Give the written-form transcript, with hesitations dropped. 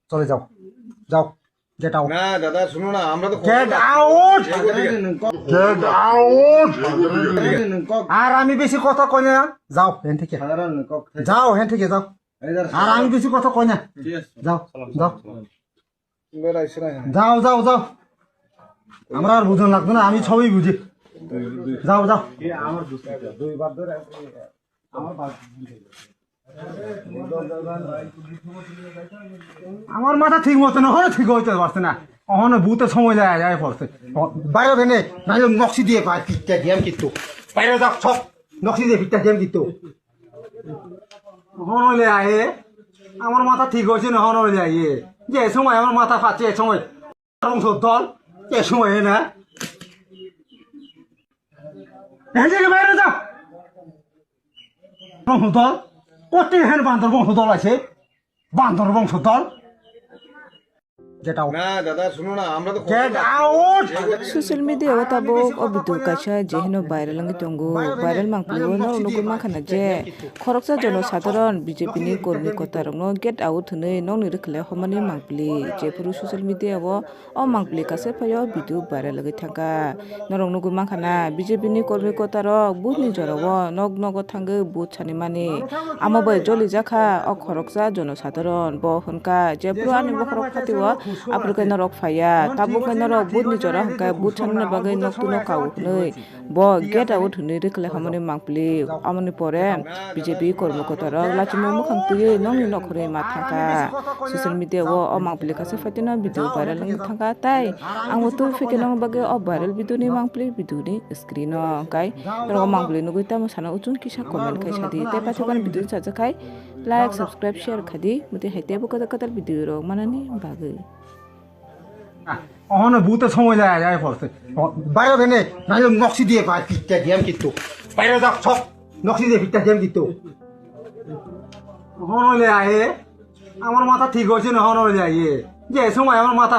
চলে যাও যাও গেট আউট না দাদা শুনো না, আমরা তো গেট আউট গেট আউট। আর আমি বেশি কথা কই না যাও হেন থেকে যাও হেন থেকে যাও আর আমি বেশি কথা কই না যাও যাও যাও যাও যাও আমরা আর বুঝন লাগতো না, আমি সবই বুঝি। যাও যাও আমার মাথা ঠিক মতো না হলে ঠিক হইতে পারছে না, ওখানে বুতে সময় লাগে যায় পড়ছে বাইরে ভেনে নাহলে নকশি দিয়ে পায় পিঠটা গেম কিন্তু বাইরে যাও সব নকশি দিয়ে পিঠটা গেম কিন্তু হলে আয়ে আমার মাথা ঠিক হয়েছে না হলে আইয়ে যে সময় আমার মাথা ফাচ্ছে এ সময় অংশ দল এ সময় না বাইরে যাও বংশদল কত হ্যান বান্দর বংশদল আছে, বান্দর বংশদল গেট আউট না দাদা শুনো না, আমরা তো get out Social media wa tabok obidu kacha jehino viral ngi tongo viral mangplo no nukur makhana je khoroksa jono sadharon BJP ni kormi kotarong no get out ne nong ni rikhle homani mangpli je puru social media wo o mangpli kase phayo video viral lagi thanga norong nukur makhana BJP ni kormi kotarok buni jorowo nog nogo thange but chani mani amobai joli jakha o khoroksa jono sadharon bo honka je puru ani bo khorok phatiwa aprukai norok phaya tabukai norok buni jora honka but channa bagai nok tuno kau nei bo get out ni rikhle homani mangpli amoni pore BJP kormi kotarok lachimo mukhang tuye nong ni nokhore ma thaka social media wo o mangpli kase phatina video viral ngi thaka tai amo tu fike nong bagai o viral video ni mangpli video ni screen o kai ro mangpli nugui ta mo sana uchun kisa comment kai sadi te pathokan video chaja kai like subscribe share khadi muti haite bu kada kadar video ro manani bagai ওখানে বুতে সময় লাগে যায় পড়ছে বাইরে ভেনে নাহলে নকশি দিয়ে পায় পিঠটা গেম কিন্তু বাইরে যাও সব নকশি দিয়ে পিঠটা গেম কিন্তু হলে আয়ে আমার মাথা ঠিক হয়েছে না হলে আইয়ে যে সময় আমার মাথা